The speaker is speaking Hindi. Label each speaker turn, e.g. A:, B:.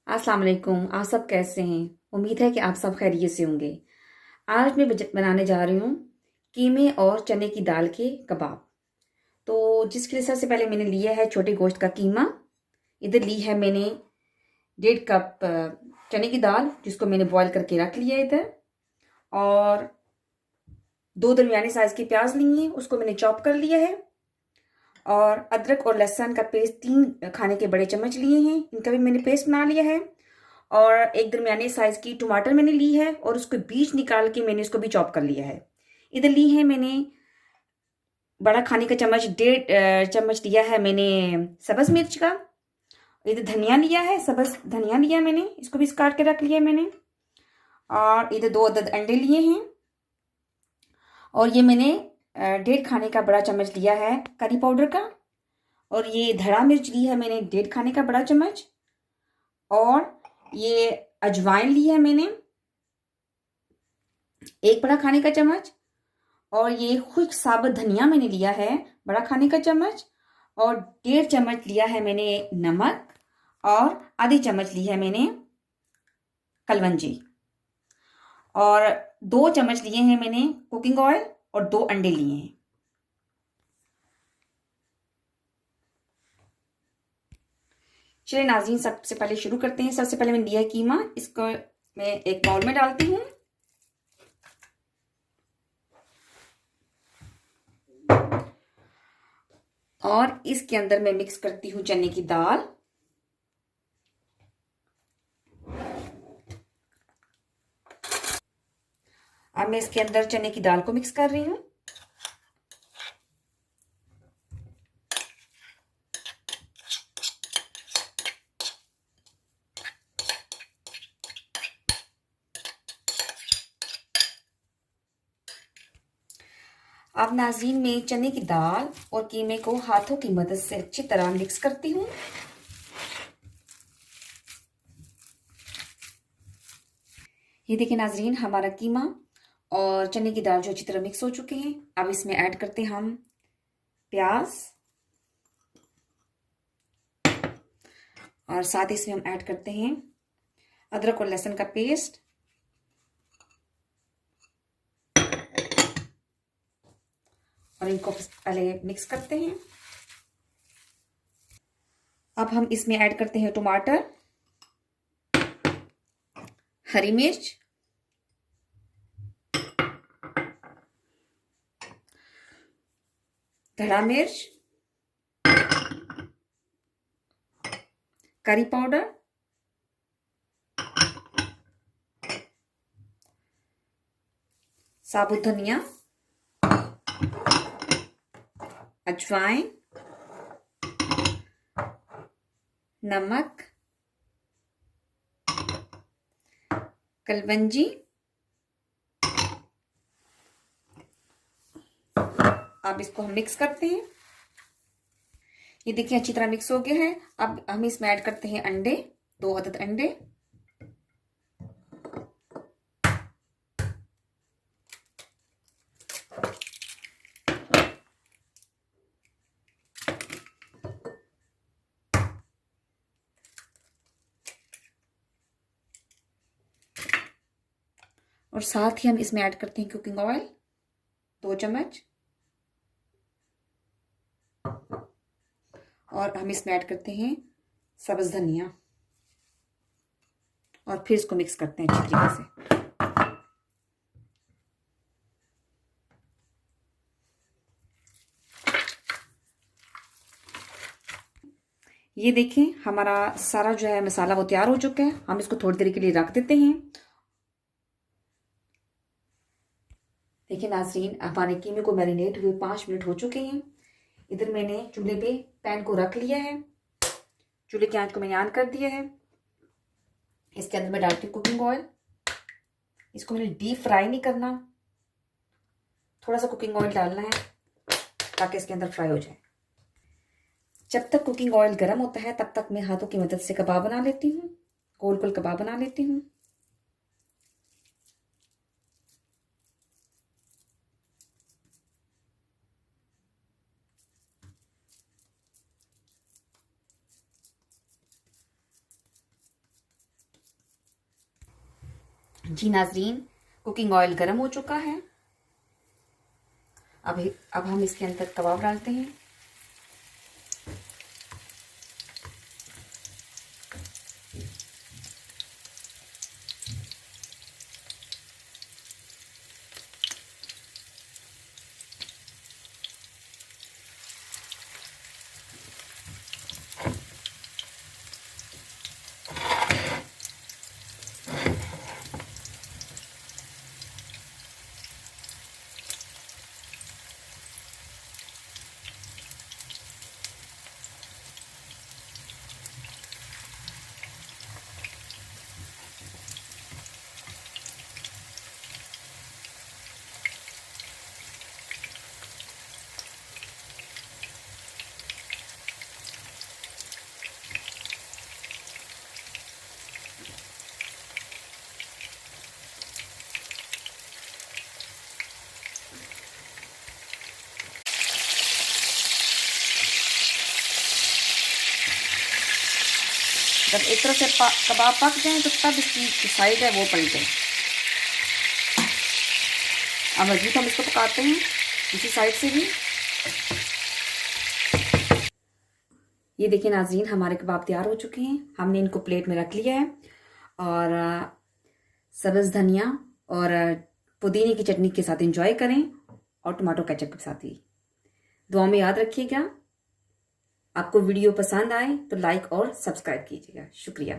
A: अस्सलाम वालेकुम। आप सब कैसे हैं? उम्मीद है कि आप सब खैरियत से होंगे। आज मैं बनाने जा रही हूँ कीमे और चने की दाल के कबाब। तो जिसके लिए सबसे पहले मैंने लिया है छोटे गोश्त का कीमा। इधर ली है मैंने 1.5 कप चने की दाल, जिसको मैंने बॉईल करके रख लिया इधर। और 2 दरमियाने साइज की प्याज ली है, उसको मैंने चॉप कर लिया है। और अदरक और लहसुन का पेस्ट 3 खाने के बड़े चम्मच लिए हैं, इनका भी मैंने पेस्ट बना लिया है। और एक दरमियाने साइज की टमाटर मैंने ली है और उसको बीज निकाल के मैंने उसको भी चॉप कर लिया है। इधर ली है मैंने बड़ा खाने का चम्मच, 1.5 चम्मच लिया है मैंने सब्ज मिर्च का। इधर धनिया लिया है, सब्ज धनिया लिया मैंने, इसको भी काट के रख लिया है मैंने। और इधर 2 अदद अंडे लिए हैं। और ये मैंने 1.5 खाने का बड़ा चम्मच लिया है करी पाउडर का। और ये धड़ा मिर्च ली है मैंने 1.5 खाने का बड़ा चम्मच। और ये अजवाइन ली है मैंने 1 बड़ा खाने का चम्मच। और ये खुश्क साबुत धनिया मैंने लिया है बड़ा खाने का चम्मच। और 1.5 चम्मच लिया है मैंने नमक। और आधी चम्मच ली है मैंने कलवंजी। और 2 चम्मच लिए हैं मैंने कुकिंग ऑयल। और 2 अंडे लिए हैं। चलिए नाज़रीन, सबसे पहले शुरू करते हैं। सबसे पहले मैंने लिया है कीमा, इसको मैं एक बाउल में डालती हूँ। और इसके अंदर मैं मिक्स करती हूँ चने की दाल। अब मैं इसके अंदर चने की दाल को मिक्स कर रही हूँ। अब नाज़रीन, मैं चने की दाल और कीमे को हाथों की मदद से अच्छी तरह मिक्स करती हूँ। ये देखिए नाज़रीन, हमारा कीमा और चने की दाल जो अच्छी तरह मिक्स हो चुके हैं। अब इसमें ऐड करते हैं हम प्याज। और साथ ही इसमें हम ऐड करते हैं अदरक और लहसुन का पेस्ट। और इनको पहले मिक्स करते हैं। अब हम इसमें ऐड करते हैं टमाटर, हरी मिर्च, धड़ा मिर्च, करी पाउडर, साबुत धनिया, अजवाइन, नमक, कलवंजी। अब इसको हम मिक्स करते हैं। ये देखिए अच्छी तरह मिक्स हो गया है। अब हम इसमें ऐड करते हैं अंडे, 2 अदद अंडे। और साथ ही हम इसमें ऐड करते हैं कुकिंग ऑयल, 2 चम्मच। और हम इसमें ऐड करते हैं सब्ज धनिया। और फिर इसको मिक्स करते हैं अच्छी तरीके से। ये देखें, हमारा सारा जो है मसाला वो तैयार हो चुका है। हम इसको थोड़ी देर के लिए रख देते हैं। देखिए नाजरीन, हमारे कीमे को मैरिनेट हुए 5 मिनट हो चुके हैं। इधर मैंने चूल्हे पे पैन को रख लिया है। चूल्हे की आंच को मैंने ऑन कर दिया है। इसके अंदर मैं डालती हूँ कुकिंग ऑयल। इसको मैंने डीप फ्राई नहीं करना, थोड़ा सा कुकिंग ऑयल डालना है ताकि इसके अंदर फ्राई हो जाए। जब तक कुकिंग ऑयल गर्म होता है तब तक मैं हाथों की मदद से कबाब बना लेती हूँ, गोल गोल कबाब बना लेती हूँ। जी नाजरीन, कुकिंग ऑयल गर्म हो चुका है। अब हम इसके अंदर कबाब डालते हैं। जब एक तरफ से कबाब पक जाए तो तब इसकी साइड है वो पलटे। अब मज़ीद हम इसको पकाते हैं इसी साइड से भी। ये देखिए नाज़रीन, हमारे कबाब तैयार हो चुके हैं। हमने इनको प्लेट में रख लिया है और सब्ज़ धनिया और पुदीने की चटनी के साथ एंजॉय करें और टमाटो केचप के साथ भी। दुआ में याद रखिएगा। आपको वीडियो पसंद आए तो लाइक और सब्सक्राइब कीजिएगा। शुक्रिया।